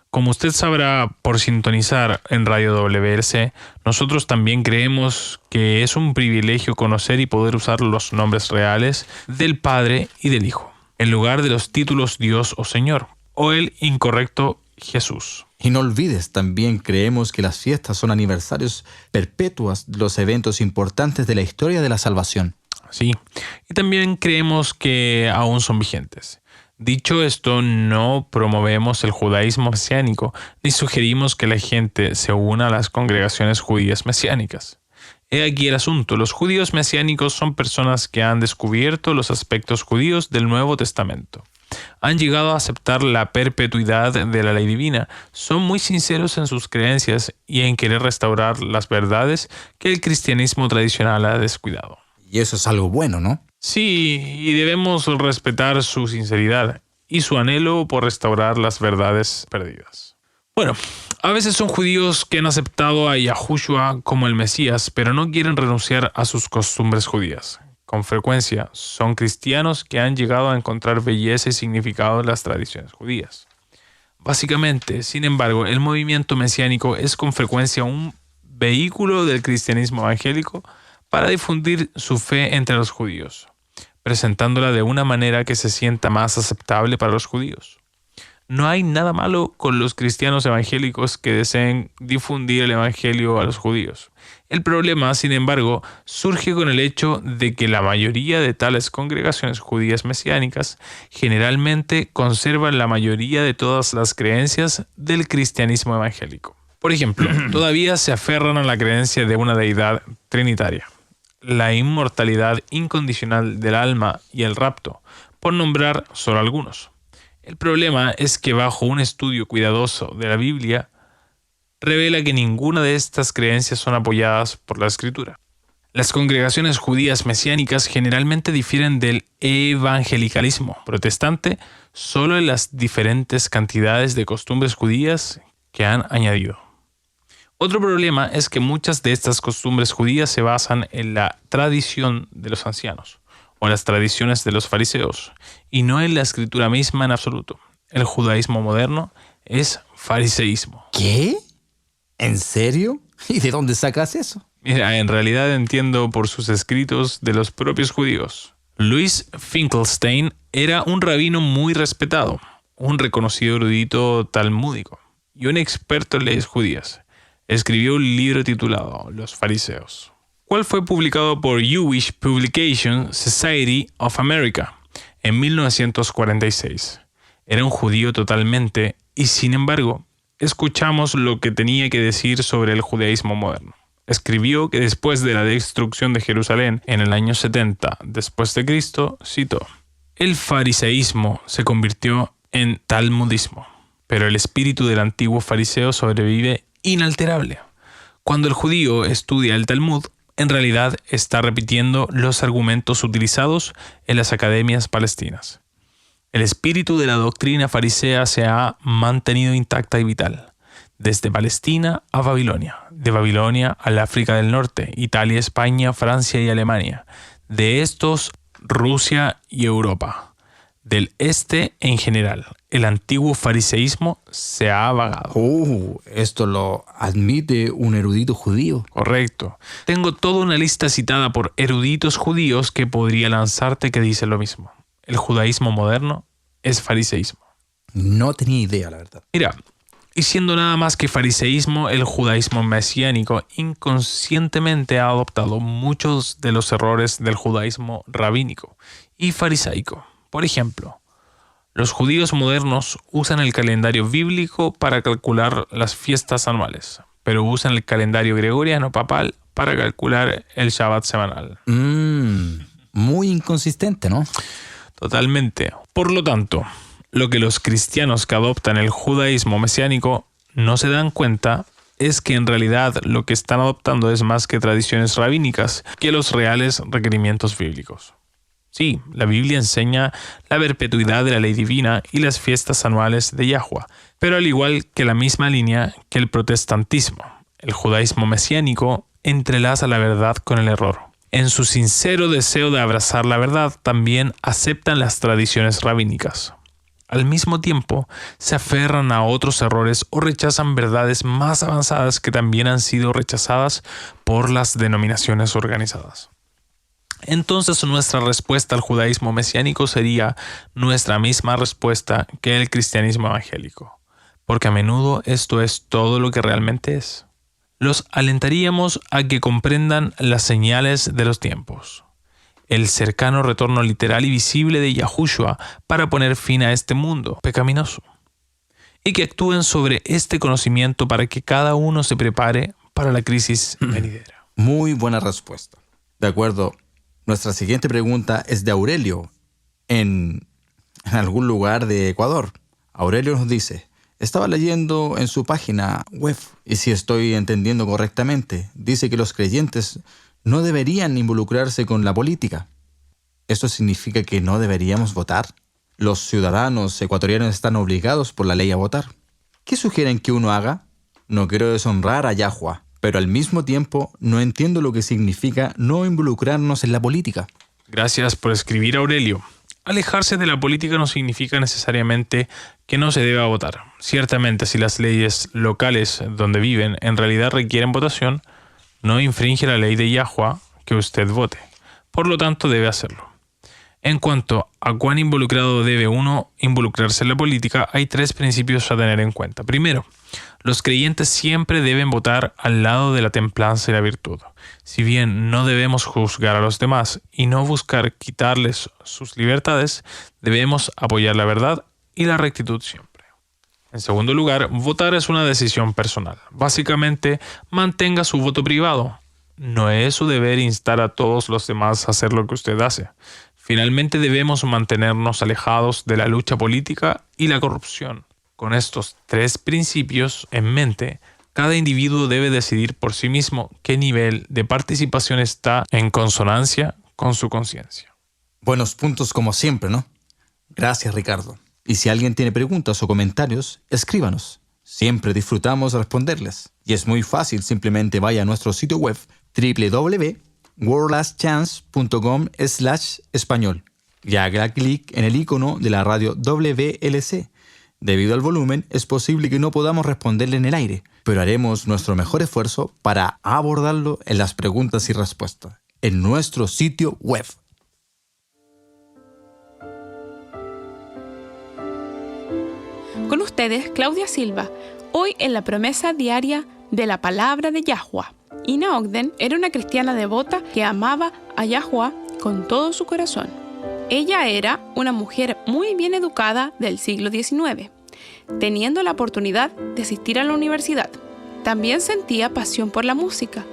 Speaker 3: Como usted sabrá por sintonizar en Radio WLC, nosotros también creemos que es un privilegio conocer y poder usar los nombres reales del Padre y del Hijo, en lugar de los títulos Dios o Señor, o el incorrecto Jesús.
Speaker 2: Y no olvides, también creemos que las fiestas son aniversarios perpetuos de los eventos importantes de la historia de la salvación.
Speaker 3: Sí, y también creemos que aún son vigentes. Dicho esto, no promovemos el judaísmo mesiánico ni sugerimos que la gente se una a las congregaciones judías mesiánicas. He aquí el asunto: los judíos mesiánicos son personas que han descubierto los aspectos judíos del Nuevo Testamento. Han llegado a aceptar la perpetuidad de la ley divina, son muy sinceros en sus creencias y en querer restaurar las verdades que el cristianismo tradicional ha descuidado.
Speaker 2: Y eso es algo bueno, ¿no?
Speaker 3: Sí, y debemos respetar su sinceridad y su anhelo por restaurar las verdades perdidas. Bueno, a veces son judíos que han aceptado a Yahushua como el Mesías, pero no quieren renunciar a sus costumbres judías. Con frecuencia son cristianos que han llegado a encontrar belleza y significado en las tradiciones judías. Básicamente, sin embargo, el movimiento mesiánico es con frecuencia un vehículo del cristianismo evangélico para difundir su fe entre los judíos, presentándola de una manera que se sienta más aceptable para los judíos. No hay nada malo con los cristianos evangélicos que deseen difundir el evangelio a los judíos. El problema, sin embargo, surge con el hecho de que la mayoría de tales congregaciones judías mesiánicas generalmente conservan la mayoría de todas las creencias del cristianismo evangélico. Por ejemplo, todavía se aferran a la creencia de una deidad trinitaria, la inmortalidad incondicional del alma y el rapto, por nombrar solo algunos. El problema es que bajo un estudio cuidadoso de la Biblia, revela que ninguna de estas creencias son apoyadas por la Escritura. Las congregaciones judías mesiánicas generalmente difieren del evangelicalismo protestante solo en las diferentes cantidades de costumbres judías que han añadido. Otro problema es que muchas de estas costumbres judías se basan en la tradición de los ancianos o en las tradiciones de los fariseos y no en la Escritura misma en absoluto. El judaísmo moderno es fariseísmo.
Speaker 2: ¿Qué? ¿En serio? ¿Y de dónde sacas eso?
Speaker 3: Mira, en realidad entiendo por sus escritos de los propios judíos. Louis Finkelstein era un rabino muy respetado, un reconocido erudito talmúdico y un experto en leyes judías. Escribió un libro titulado Los Fariseos, cual fue publicado por Jewish Publication Society of America en 1946. Era un judío totalmente y, sin embargo, escuchamos lo que tenía que decir sobre el judaísmo moderno. Escribió que después de la destrucción de Jerusalén en el año 70 después de Cristo, citó: el fariseísmo se convirtió en talmudismo, pero el espíritu del antiguo fariseo sobrevive inalterable. Cuando el judío estudia el Talmud, en realidad está repitiendo los argumentos utilizados en las academias palestinas. El espíritu de la doctrina farisea se ha mantenido intacta y vital, desde Palestina a Babilonia, de Babilonia al África del Norte, Italia, España, Francia y Alemania, de estos Rusia y Europa, del este en general. El antiguo fariseísmo se ha vagado.
Speaker 2: Esto lo admite un erudito judío.
Speaker 3: Correcto. Tengo toda una lista citada por eruditos judíos que podría lanzarte que dicen lo mismo. El judaísmo moderno es fariseísmo.
Speaker 2: No tenía idea, la verdad.
Speaker 3: Mira, y siendo nada más que fariseísmo, el judaísmo mesiánico inconscientemente ha adoptado muchos de los errores del judaísmo rabínico y farisaico. Por ejemplo, los judíos modernos usan el calendario bíblico para calcular las fiestas anuales, pero usan el calendario gregoriano papal para calcular el Shabbat semanal.
Speaker 2: Muy inconsistente, ¿no?
Speaker 3: Totalmente. Por lo tanto, lo que los cristianos que adoptan el judaísmo mesiánico no se dan cuenta es que en realidad lo que están adoptando es más que tradiciones rabínicas que los reales requerimientos bíblicos. Sí, la Biblia enseña la perpetuidad de la ley divina y las fiestas anuales de Yahweh, pero al igual que la misma línea que el protestantismo, el judaísmo mesiánico entrelaza la verdad con el error. En su sincero deseo de abrazar la verdad, también aceptan las tradiciones rabínicas. Al mismo tiempo, se aferran a otros errores o rechazan verdades más avanzadas que también han sido rechazadas por las denominaciones organizadas. Entonces nuestra respuesta al judaísmo mesiánico sería nuestra misma respuesta que el cristianismo evangélico, porque a menudo esto es todo lo que realmente es. Los alentaríamos a que comprendan las señales de los tiempos, el cercano retorno literal y visible de Yahushua para poner fin a este mundo pecaminoso, y que actúen sobre este conocimiento para que cada uno se prepare para la crisis venidera.
Speaker 2: Muy buena respuesta. De acuerdo. Nuestra siguiente pregunta es de Aurelio, en algún lugar de Ecuador. Aurelio nos dice: estaba leyendo en su página web, y si estoy entendiendo correctamente, dice que los creyentes no deberían involucrarse con la política. ¿Esto significa que no deberíamos votar? Los ciudadanos ecuatorianos están obligados por la ley a votar. ¿Qué sugieren que uno haga? No quiero deshonrar a Yahweh, pero al mismo tiempo no entiendo lo que significa no involucrarnos en la política.
Speaker 3: Gracias por escribir, Aurelio. Alejarse de la política no significa necesariamente que no se deba votar. Ciertamente, si las leyes locales donde viven en realidad requieren votación, no infringe la ley de Yahweh que usted vote. Por lo tanto, debe hacerlo. En cuanto a cuán involucrado debe uno involucrarse en la política, hay 3 principios a tener en cuenta. Primero, los creyentes siempre deben votar al lado de la templanza y la virtud. Si bien no debemos juzgar a los demás y no buscar quitarles sus libertades, debemos apoyar la verdad y la rectitud siempre. En segundo lugar, votar es una decisión personal. Básicamente, mantenga su voto privado. No es su deber instar a todos los demás a hacer lo que usted hace. Finalmente, debemos mantenernos alejados de la lucha política y la corrupción. Con estos 3 principios en mente, cada individuo debe decidir por sí mismo qué nivel de participación está en consonancia con su conciencia.
Speaker 2: Buenos puntos como siempre, ¿no? Gracias, Ricardo. Y si alguien tiene preguntas o comentarios, escríbanos. Siempre disfrutamos responderles. Y es muy fácil, simplemente vaya a nuestro sitio web www.worldlastchance.com/español y haga clic en el icono de la radio WLC. Debido al volumen, es posible que no podamos responderle en el aire, pero haremos nuestro mejor esfuerzo para abordarlo en las preguntas y respuestas en nuestro sitio web.
Speaker 4: Con ustedes, Claudia Silva, hoy en la promesa diaria de la palabra de Yahweh. Ina Ogden era una cristiana devota que amaba a Yahweh con todo su corazón. Ella era una mujer muy bien educada del siglo XIX. teniendo la oportunidad de asistir a la universidad. También sentía pasión por la música.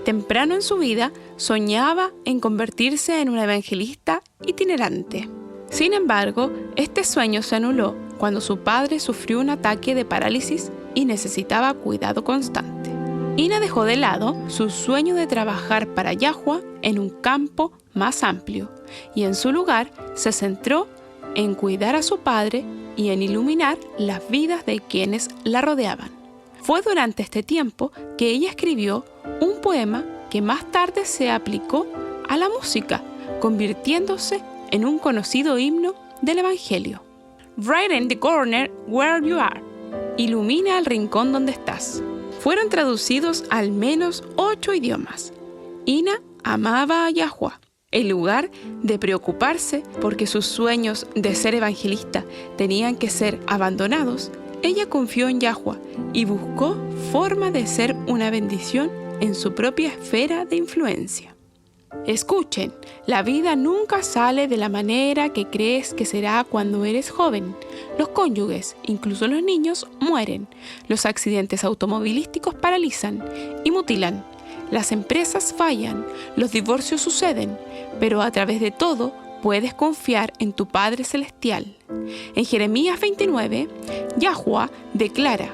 Speaker 4: Temprano en su vida soñaba en convertirse en un evangelista itinerante. Sin embargo, este sueño se anuló cuando su padre sufrió un ataque de parálisis y necesitaba cuidado constante. Ina dejó de lado su sueño de trabajar para Yahweh en un campo más amplio y en su lugar se centró en cuidar a su padre y en iluminar las vidas de quienes la rodeaban. Fue durante este tiempo que ella escribió un poema que más tarde se aplicó a la música, convirtiéndose en un conocido himno del Evangelio. Right in the corner where you are. Ilumina el rincón donde estás. Fueron traducidos a al menos 8 idiomas. Ina amaba a Yahweh. En lugar de preocuparse porque sus sueños de ser evangelista tenían que ser abandonados, ella confió en Yahweh y buscó forma de ser una bendición en su propia esfera de influencia. Escuchen, la vida nunca sale de la manera que crees que será cuando eres joven. Los cónyuges, incluso los niños, mueren. Los accidentes automovilísticos paralizan y mutilan. Las empresas fallan, los divorcios suceden, pero a través de todo puedes confiar en tu Padre Celestial. En Jeremías 29, Yahweh declara: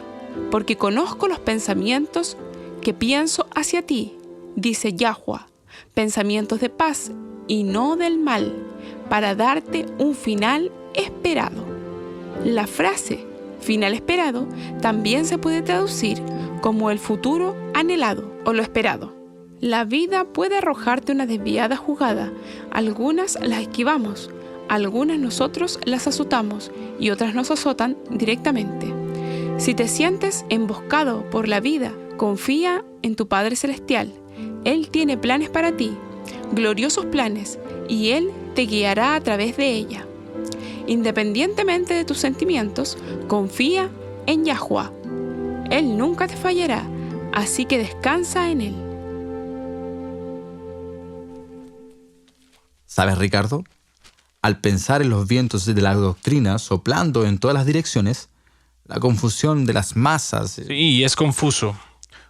Speaker 4: porque conozco los pensamientos que pienso hacia ti, dice Yahweh, pensamientos de paz y no del mal, para darte un final esperado. La frase final esperado también se puede traducir como el futuro anhelado o lo esperado. La vida puede arrojarte una desviada jugada. Algunas las esquivamos, algunas nosotros las azotamos y otras nos azotan directamente. Si te sientes emboscado por la vida, confía en tu Padre Celestial. Él tiene planes para ti, gloriosos planes, y Él te guiará a través de ella. Independientemente de tus sentimientos, confía en Yahweh. Él nunca te fallará, así que descansa en Él.
Speaker 2: ¿Sabes, Ricardo? Al pensar en los vientos de la doctrina soplando en todas las direcciones, la confusión de las masas...
Speaker 3: Sí, es confuso.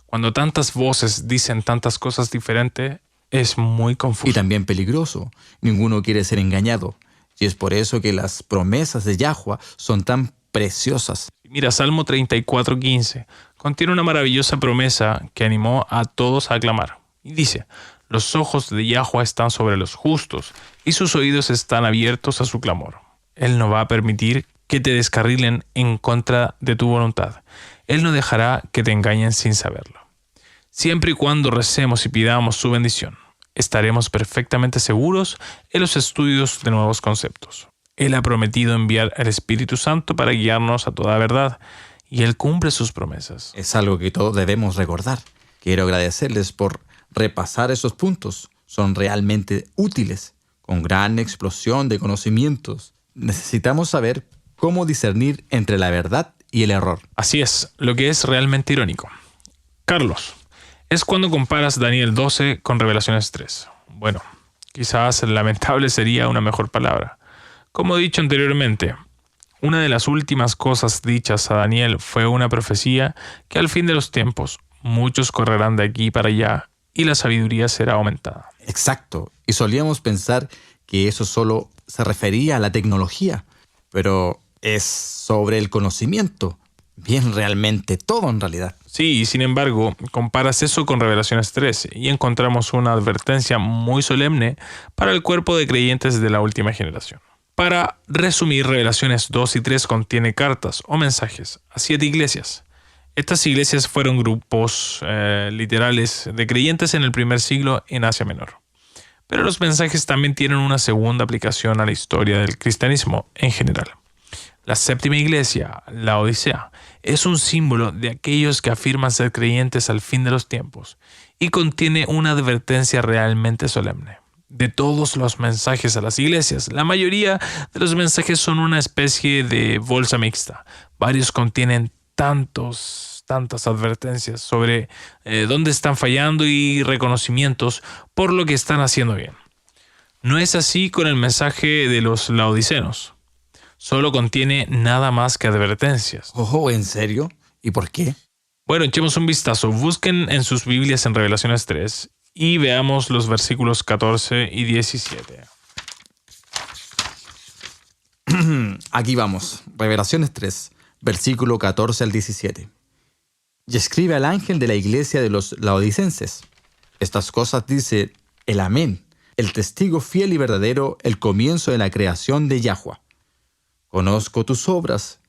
Speaker 3: Cuando tantas voces dicen tantas cosas diferentes, es muy confuso.
Speaker 2: Y también peligroso. Ninguno quiere ser engañado. Y es por eso que las promesas de Yahweh son tan preciosas.
Speaker 3: Mira, Salmo 34:15 contiene una maravillosa promesa que animó a todos a aclamar. Y dice: los ojos de Yahweh están sobre los justos y sus oídos están abiertos a su clamor. Él no va a permitir que te descarrilen en contra de tu voluntad. Él no dejará que te engañen sin saberlo. Siempre y cuando recemos y pidamos su bendición, estaremos perfectamente seguros en los estudios de nuevos conceptos. Él ha prometido enviar al Espíritu Santo para guiarnos a toda verdad, y Él cumple sus promesas.
Speaker 2: Es algo que todos debemos recordar. Quiero agradecerles por repasar esos puntos. Son realmente útiles, con gran explosión de conocimientos. Necesitamos saber cómo discernir entre la verdad y el error.
Speaker 3: Así es, lo que es realmente irónico. Carlos, es cuando comparas Daniel 12 con Revelaciones 3. Bueno, quizás lamentable sería una mejor palabra. Como he dicho anteriormente, una de las últimas cosas dichas a Daniel fue una profecía que al fin de los tiempos muchos correrán de aquí para allá y la sabiduría será aumentada.
Speaker 2: Exacto. Y solíamos pensar que eso solo se refería a la tecnología, pero es sobre el conocimiento. Bien, realmente todo en realidad.
Speaker 3: Sí, y sin embargo, comparas eso con Revelaciones 3 y encontramos una advertencia muy solemne para el cuerpo de creyentes de la última generación. Para resumir, Revelaciones 2 y 3 contiene cartas o mensajes a 7 iglesias. Estas iglesias fueron grupos literales de creyentes en el primer siglo en Asia Menor. Pero los mensajes también tienen una segunda aplicación a la historia del cristianismo en general. La séptima iglesia, la Odisea, es un símbolo de aquellos que afirman ser creyentes al fin de los tiempos y contiene una advertencia realmente solemne. De todos los mensajes a las iglesias, la mayoría de los mensajes son una especie de bolsa mixta. Varios contienen tantas advertencias sobre dónde están fallando y reconocimientos por lo que están haciendo bien. No es así con el mensaje de los laodicenos. Solo contiene nada más que advertencias.
Speaker 2: Oh, ¿en serio? ¿Y por qué?
Speaker 3: Bueno, echemos un vistazo. Busquen en sus Biblias en Revelaciones 3 y veamos los versículos 14 y 17.
Speaker 2: Aquí vamos. Revelaciones 3, versículo 14 al 17. Y escribe al ángel de la iglesia de los laodicenses. Estas cosas dice el Amén, el testigo fiel y verdadero, el comienzo de la creación de Yahweh. Conozco tus obras,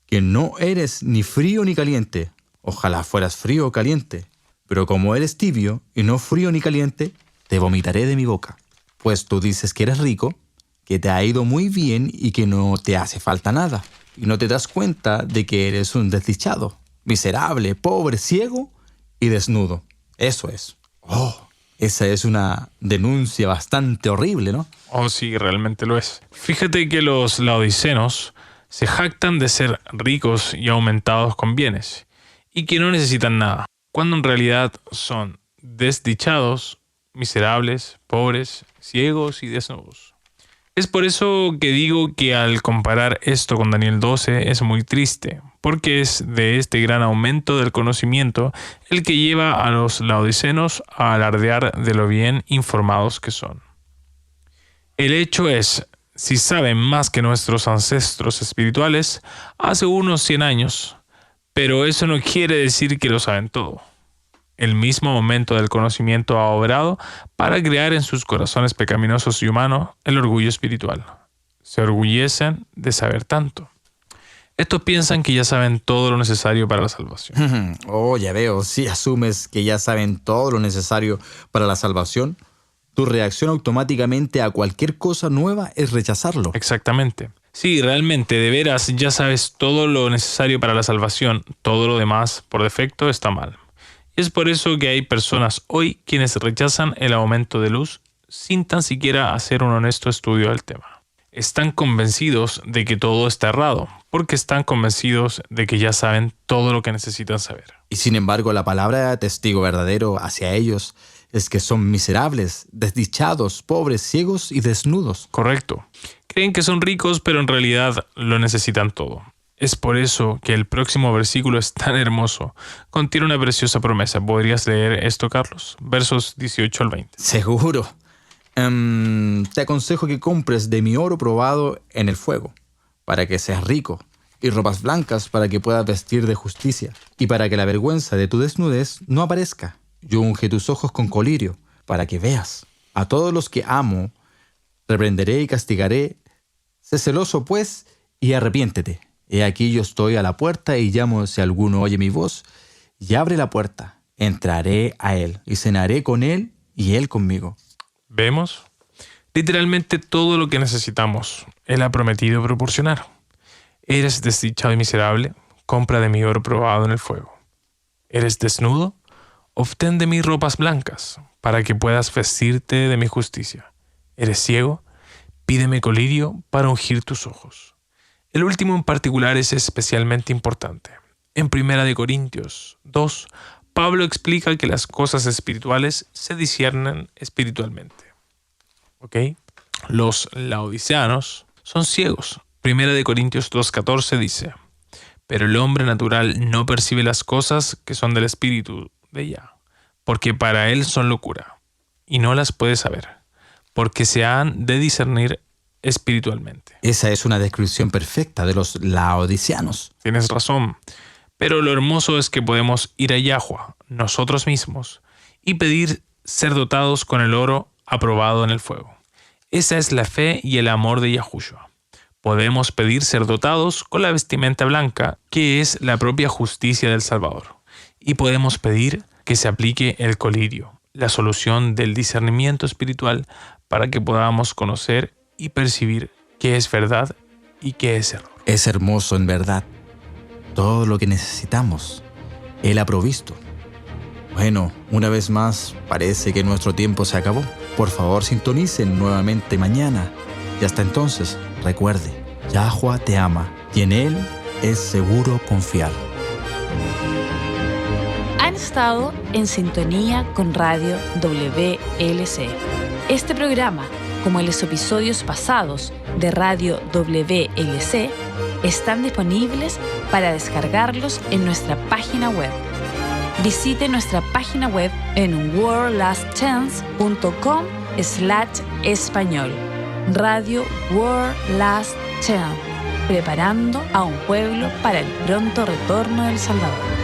Speaker 2: que no eres ni frío ni caliente. Ojalá fueras frío o caliente. Pero como eres tibio y no frío ni caliente, te vomitaré de mi boca. Pues tú dices que eres rico, que te ha ido muy bien y que no te hace falta nada. Y no te das cuenta de que eres un desdichado, miserable, pobre, ciego y desnudo. Eso es. Oh, esa es una denuncia bastante horrible, ¿no?
Speaker 3: Oh, sí, realmente lo es. Fíjate que los laodicenos se jactan de ser ricos y aumentados con bienes, y que no necesitan nada, cuando en realidad son desdichados, miserables, pobres, ciegos y desnudos. Es por eso que digo que al comparar esto con Daniel 12 es muy triste, porque es de este gran aumento del conocimiento el que lleva a los laodicenos a alardear de lo bien informados que son. El hecho es, si saben más que nuestros ancestros espirituales hace unos 100 años, pero eso no quiere decir que lo saben todo. El mismo momento del conocimiento ha obrado para crear en sus corazones pecaminosos y humanos el orgullo espiritual. Se orgullecen de saber tanto. Estos piensan que ya saben todo lo necesario para la salvación.
Speaker 2: Oh, ya veo. Si asumes que ya saben todo lo necesario para la salvación, tu reacción automáticamente a cualquier cosa nueva es rechazarlo.
Speaker 3: Exactamente. Sí, realmente, de veras, ya sabes todo lo necesario para la salvación. Todo lo demás, por defecto, está mal. Y es por eso que hay personas hoy quienes rechazan el aumento de luz sin tan siquiera hacer un honesto estudio del tema. Están convencidos de que todo está errado, porque están convencidos de que ya saben todo lo que necesitan saber.
Speaker 2: Y sin embargo, la palabra de testigo verdadero hacia ellos es que son miserables, desdichados, pobres, ciegos y desnudos.
Speaker 3: Correcto. Creen que son ricos, pero en realidad lo necesitan todo. Es por eso que el próximo versículo es tan hermoso. Contiene una preciosa promesa. ¿Podrías leer esto, Carlos? Versos 18 al 20.
Speaker 2: Seguro. Te aconsejo que compres de mi oro probado en el fuego, para que seas rico, y ropas blancas para que puedas vestir de justicia, y para que la vergüenza de tu desnudez no aparezca. Yo unge tus ojos con colirio, para que veas. A todos los que amo, reprenderé y castigaré. Sé celoso, pues, y arrepiéntete. He aquí yo estoy a la puerta y llamo si alguno oye mi voz, y abre la puerta. Entraré a él, y cenaré con él, y él conmigo.
Speaker 3: ¿Vemos? Literalmente todo lo que necesitamos, Él ha prometido proporcionar. ¿Eres desdichado y miserable? Compra de mi oro probado en el fuego. ¿Eres desnudo? Obtén de mí ropas blancas, para que puedas vestirte de mi justicia. ¿Eres ciego? Pídeme colirio para ungir tus ojos. El último en particular es especialmente importante. En 1 Corintios 2, Pablo explica que las cosas espirituales se disciernen espiritualmente. ¿Ok? Los laodiceanos son ciegos. 1 Corintios 2:14 dice: pero el hombre natural no percibe las cosas que son del espíritu de Yah, porque para él son locura, y no las puede saber, porque se han de discernir espiritualmente.
Speaker 2: Esa es una descripción perfecta de los laodiceanos.
Speaker 3: Tienes razón, pero lo hermoso es que podemos ir a Yahweh, nosotros mismos, y pedir ser dotados con el oro aprobado en el fuego. Esa es la fe y el amor de Yahushua. Podemos pedir ser dotados con la vestimenta blanca, que es la propia justicia del Salvador. Y podemos pedir que se aplique el colirio, la solución del discernimiento espiritual, para que podamos conocer y percibir qué es verdad y qué es error.
Speaker 2: Es hermoso en verdad. Todo lo que necesitamos, Él ha provisto. Bueno, una vez más, parece que nuestro tiempo se acabó. Por favor, sintonicen nuevamente mañana. Y hasta entonces, recuerde, Yahweh te ama y en Él es seguro confiar.
Speaker 1: Han estado en sintonía con Radio WLC. Este programa como los episodios pasados de Radio WLC, están disponibles para descargarlos en nuestra página web. Visite nuestra página web en worldlastchance.com/español. Radio World Last Chance, preparando a un pueblo para el pronto retorno del Salvador.